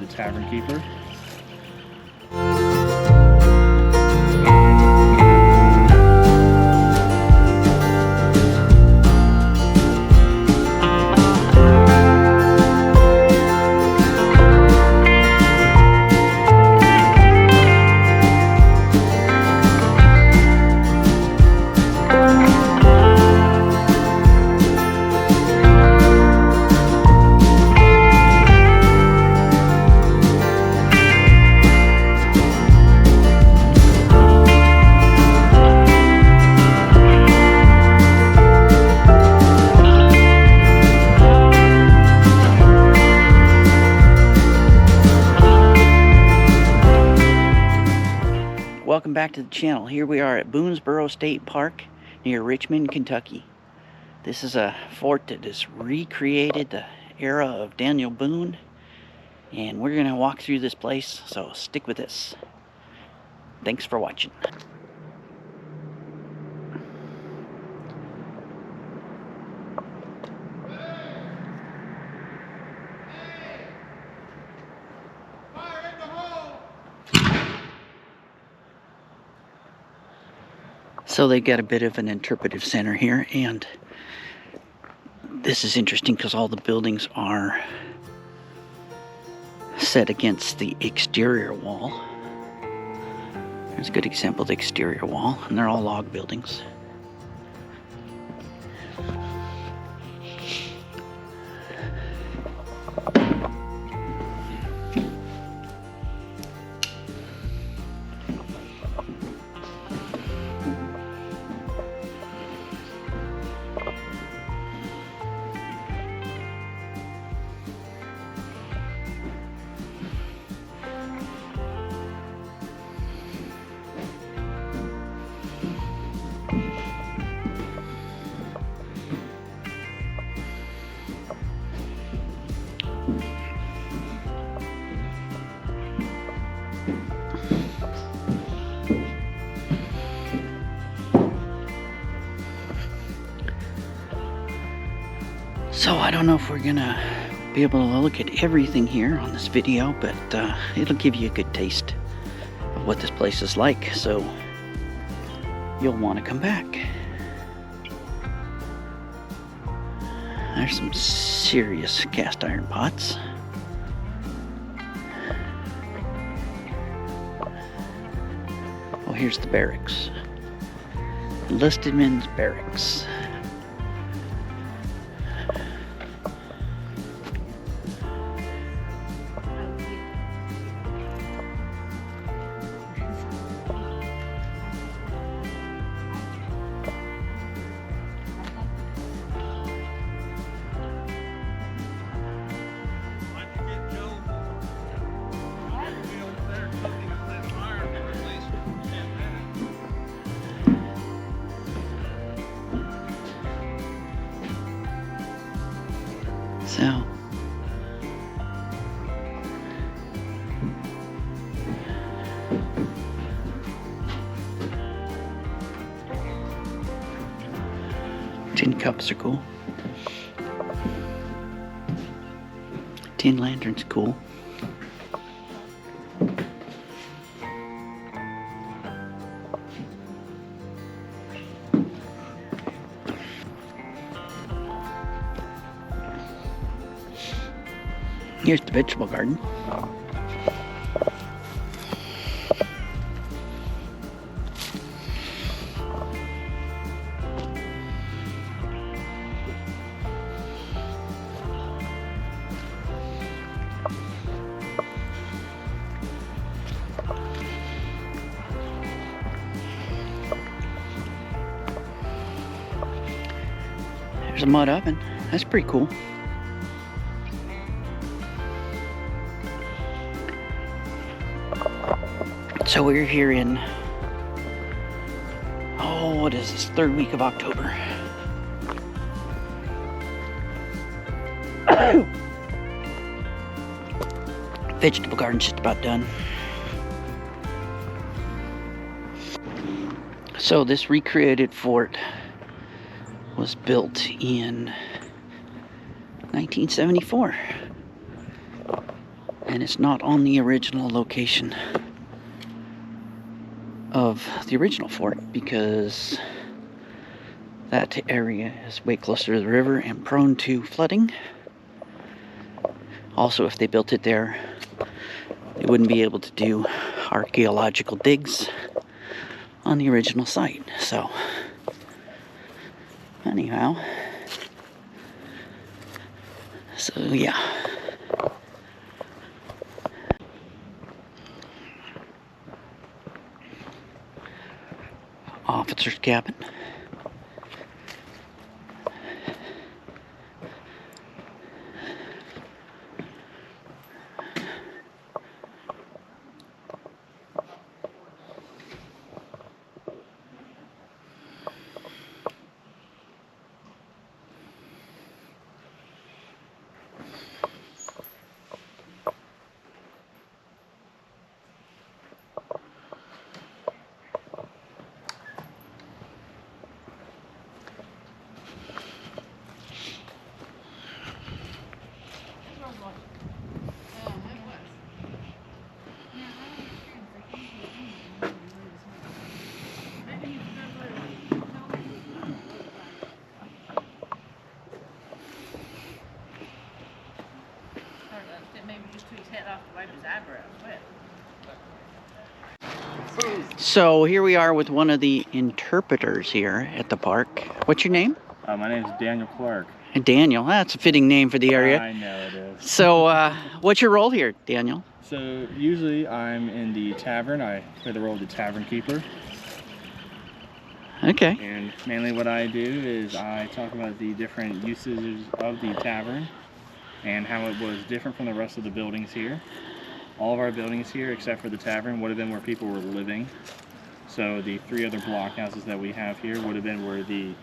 the tavern keeper. Welcome back to the channel. Here we are at Boonesborough State Park near Richmond, Kentucky. This is a fort that is recreated the era of Daniel Boone, and we're going to walk through this place, so stick with us. Thanks for watching. So they've got a bit of an interpretive center here, and this is interesting because all the buildings are set against the exterior wall. There's a good example of the exterior wall, and they're all log buildings. So I don't know if we're gonna be able to look at everything here on this video, but it'll give you a good taste of what this place is like, so you'll want to come back. There's some serious cast iron pots. Oh, here's the barracks. Enlisted men's barracks. So, tin cups are cool. Tin lanterns cool. Here's the vegetable garden. There's a mud oven. That's pretty cool. So we're here in, oh, what is this, third week of October. Vegetable garden's just about done. So this recreated fort was built in 1974. And it's not on the original location of the original fort because that area is way closer to the river and prone to flooding. Also, if they built it there, they wouldn't be able to do archaeological digs on the original site. So, anyhow, so yeah. Officer's cabin. So here we are with one of the interpreters here at the park. What's your name? My name is Daniel Clark. Daniel, that's a fitting name for the area. I know it is. So what's your role here, Daniel? So usually I'm in the tavern. I play the role of the tavern keeper. Okay. And mainly what I do is I talk about the different usages of the tavern and how it was different from the rest of the buildings here. All of our buildings here, except for the tavern, would have been where people were living. So the 3 other blockhouses that we have here would have been where the,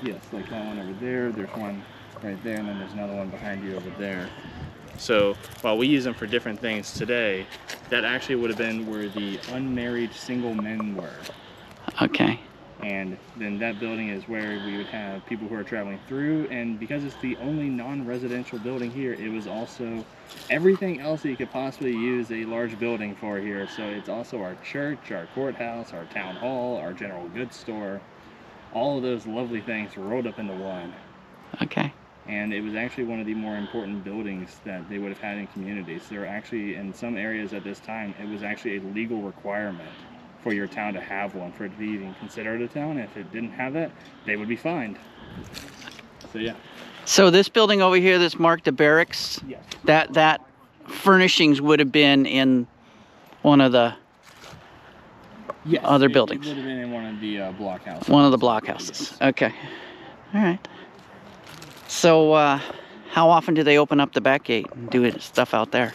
yes, like that one over there, there's one right there, and then there's another one behind you over there. So while we use them for different things today, that actually would have been where the unmarried single men were. Okay. And then that building is where we would have people who are traveling through, and because it's the only non-residential building here, it was also everything else that you could possibly use a large building for here. So it's also our church, our courthouse, our town hall, our general goods store, all of those lovely things rolled up into one. Okay. And it was actually one of the more important buildings that they would have had in communities. There were actually, in some areas at this time, it was actually a legal requirement for your town to have one, for it to be even considered a town. If it didn't have that, they would be fined. So yeah. So this building over here that's marked the barracks, Yes. that furnishings would have been in one of the other buildings. It would have been in one of the blockhouses. One of the blockhouses. Yes. Okay. All right. So how often do they open up the back gate and do stuff out there?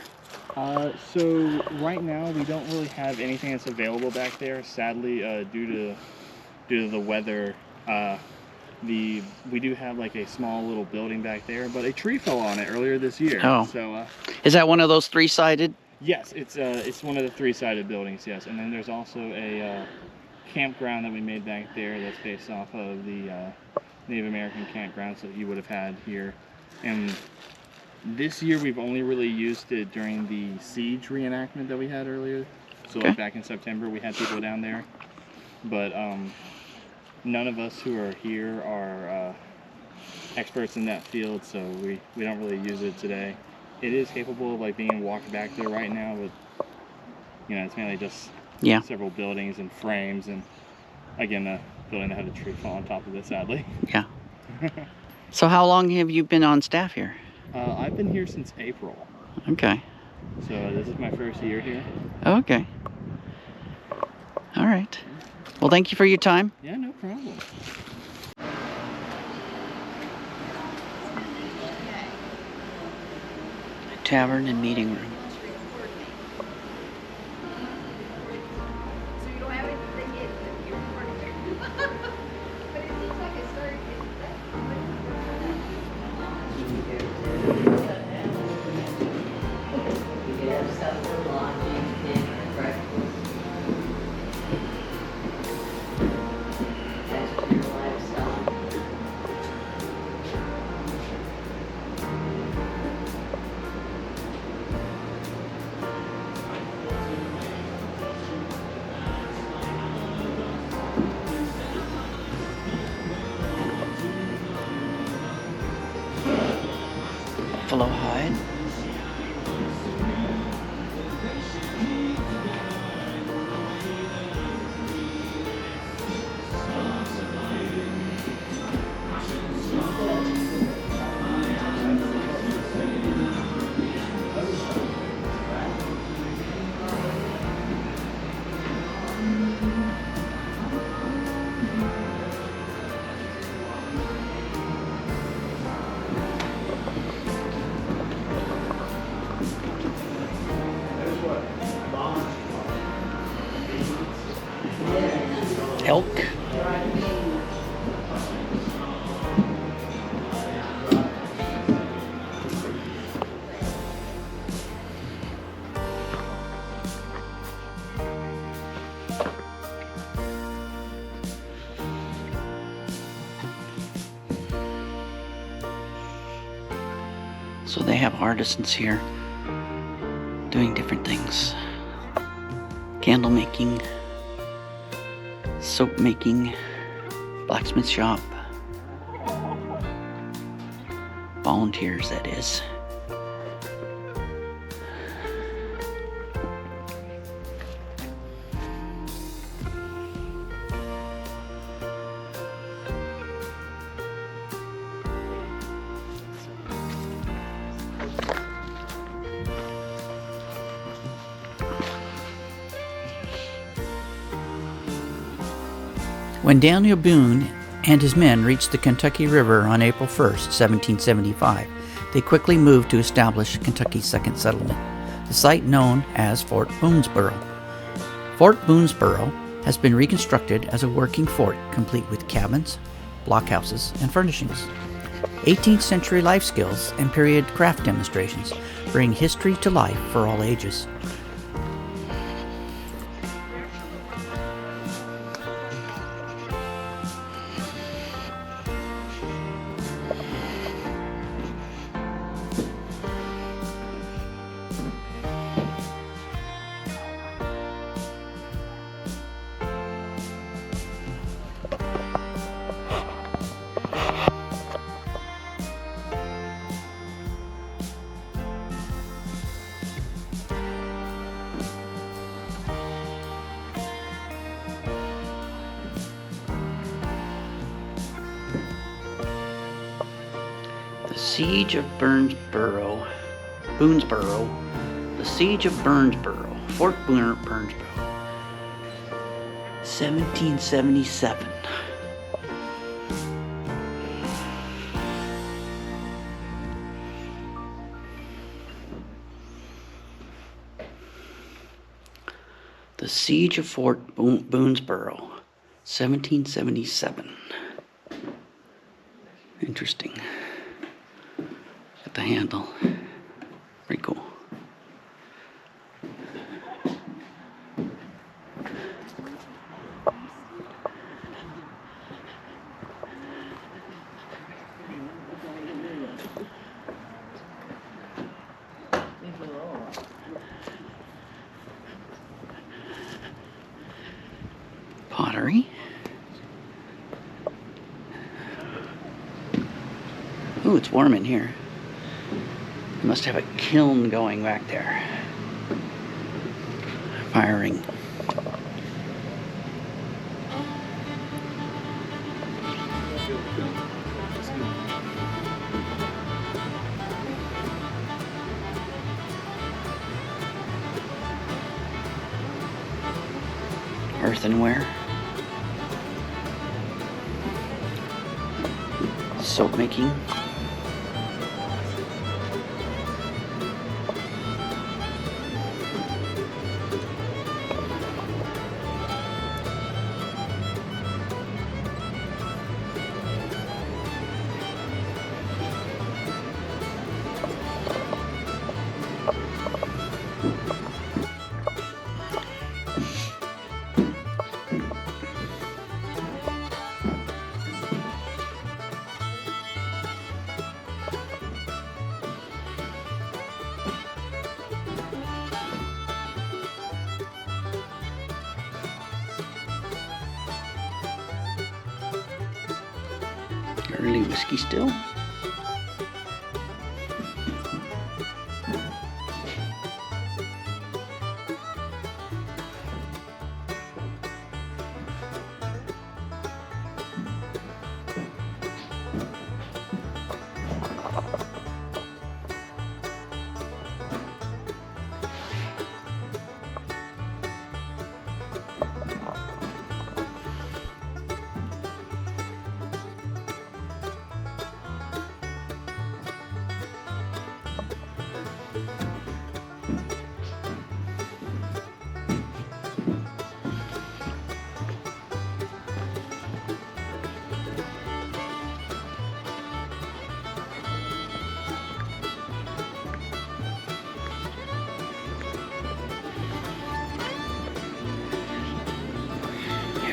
So right now we don't really have anything that's available back there. Sadly, due to the weather, we do have like a small little building back there, but a tree fell on it earlier this year. Oh. So is that one of those 3-sided? yes, it's one of the 3-sided buildings. Yes, and then there's also a campground that we made back there that's based off of the Native American campgrounds that you would have had here. And this year we've only really used it during the siege reenactment that we had earlier. So Okay. like back in September we had people down there. But none of us who are here are experts in that field, so we don't really use it today. It is capable of like being walked back there right now, but you know, it's mainly just several buildings and frames, and again a building that had a tree fall on top of it, sadly. Yeah. So how long have you been on staff here? I've been here since April. Okay. So this is my first year here. Okay. All right. Well, thank you for your time. Yeah, no problem. Tavern and meeting room. elk. So they have artisans here doing different things. Candle making, soap making, blacksmith shop. Volunteers, that is. When Daniel Boone and his men reached the Kentucky River on April 1st, 1775, they quickly moved to establish Kentucky's second settlement, the site known as Fort Boonesborough. Fort Boonesborough has been reconstructed as a working fort complete with cabins, blockhouses, and furnishings. 18th century life skills and period craft demonstrations bring history to life for all ages. The Siege of Boonesborough, the Siege of Boonesborough, Fort Boonesborough, 1777. The Siege of Fort Boonesborough, 1777. Interesting. At the handle. Pretty cool. Pottery. Ooh, it's warm in here. They must have a kiln going back there. Firing. Earthenware. Soap making. Early whiskey still.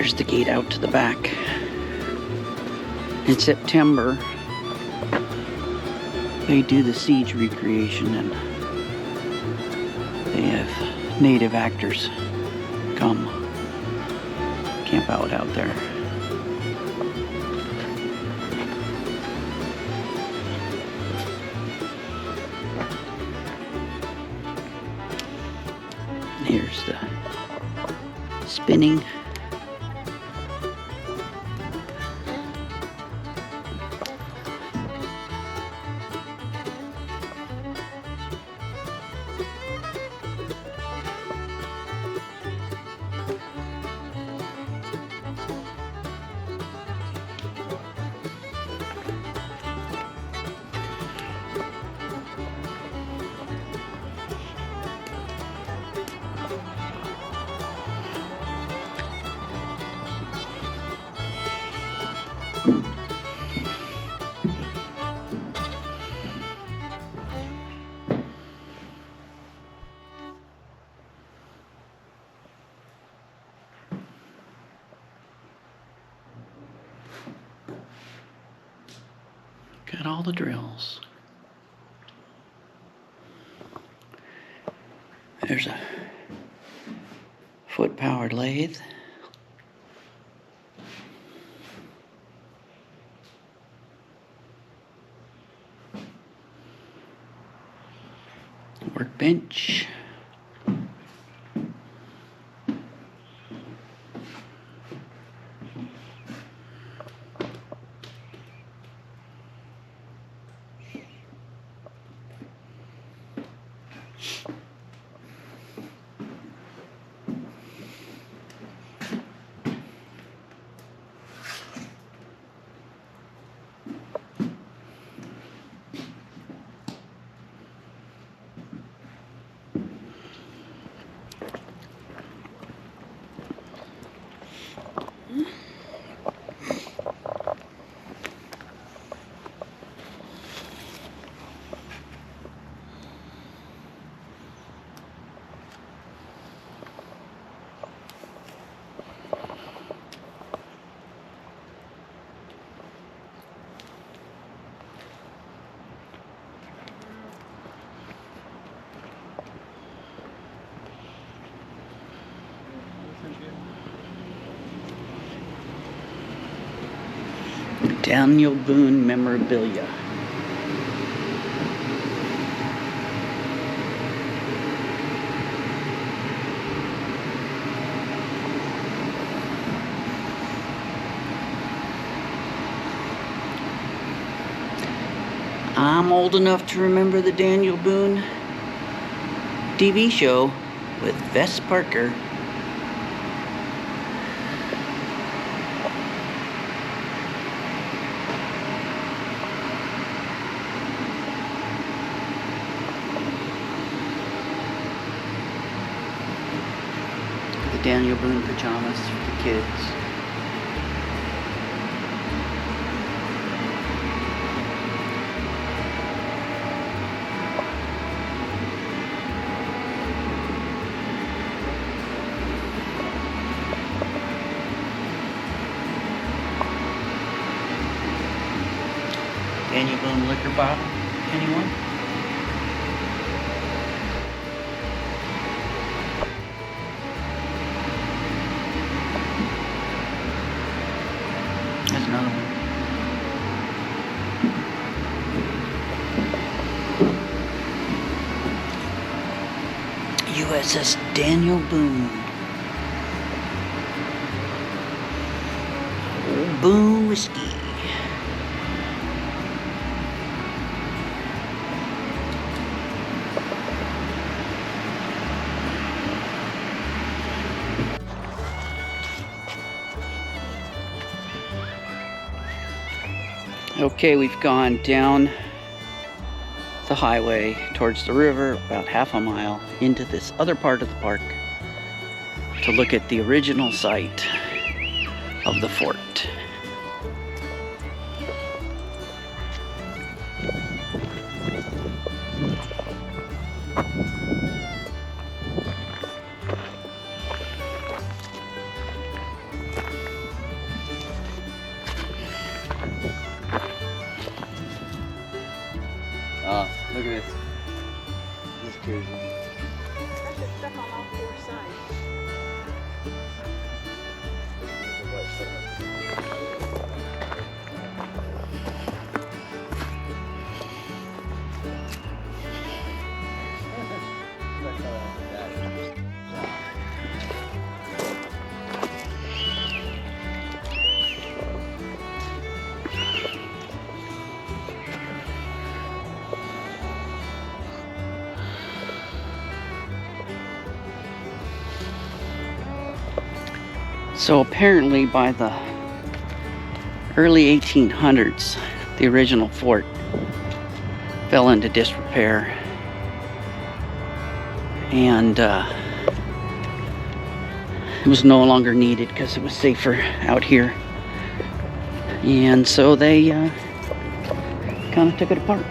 There's the gate out to the back. In September, they do the siege recreation, and they have native actors come camp out there. Here's the spinning. Got all the drills. There's a foot-powered lathe. Workbench. Daniel Boone memorabilia. I'm old enough to remember the Daniel Boone TV show with Vess Parker. The Daniel Boone pajamas for the kids. Daniel Boone liquor bottle, anyone? There's another one. USS Daniel Boone. Old Boone whiskey. Okay, we've gone down the highway towards the river about half a mile into this other part of the park to look at the original site of the fort. Look at this. This is crazy. That's just stuff on all four sides. So apparently by the early 1800s, the original fort fell into disrepair, and it was no longer needed because it was safer out here. And so they kind of took it apart.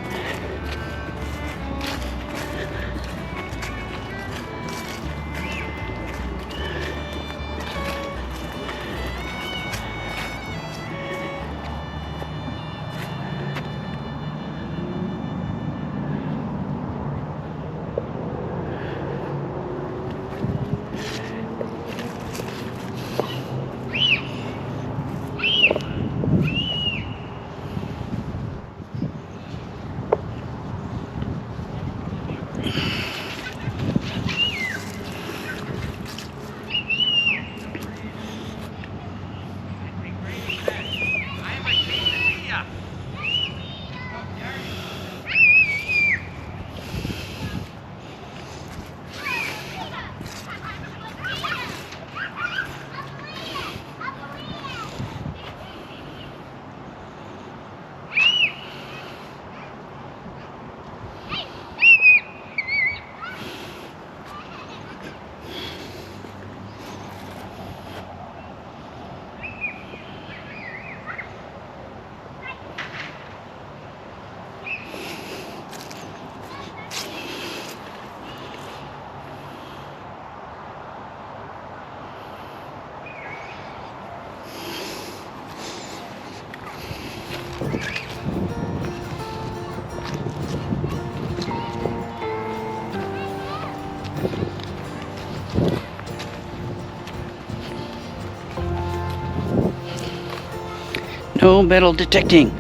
No metal detecting.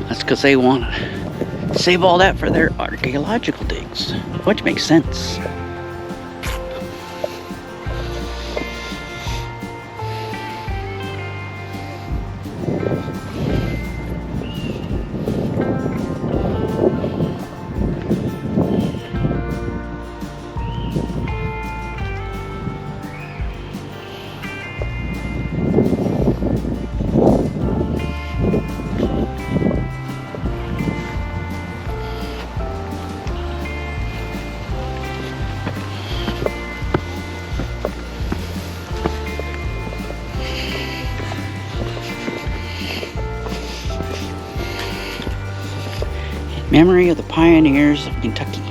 That's because they want to save all that for their archaeological digs, which makes sense. Memory of the pioneers of Kentucky.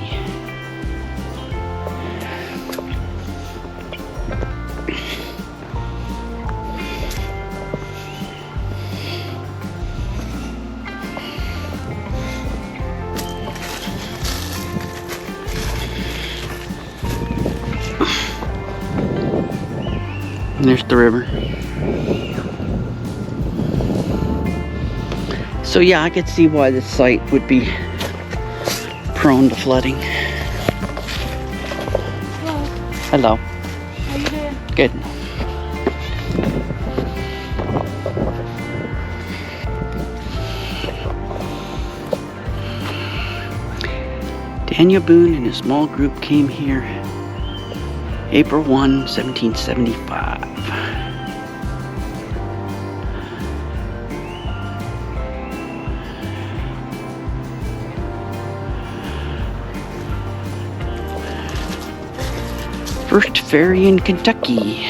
And there's the river. So yeah, I could see why this site would be prone to flooding. Hello. Hello. How you doing? Good. Daniel Boone and his small group came here April 1, 1775. First ferry in Kentucky.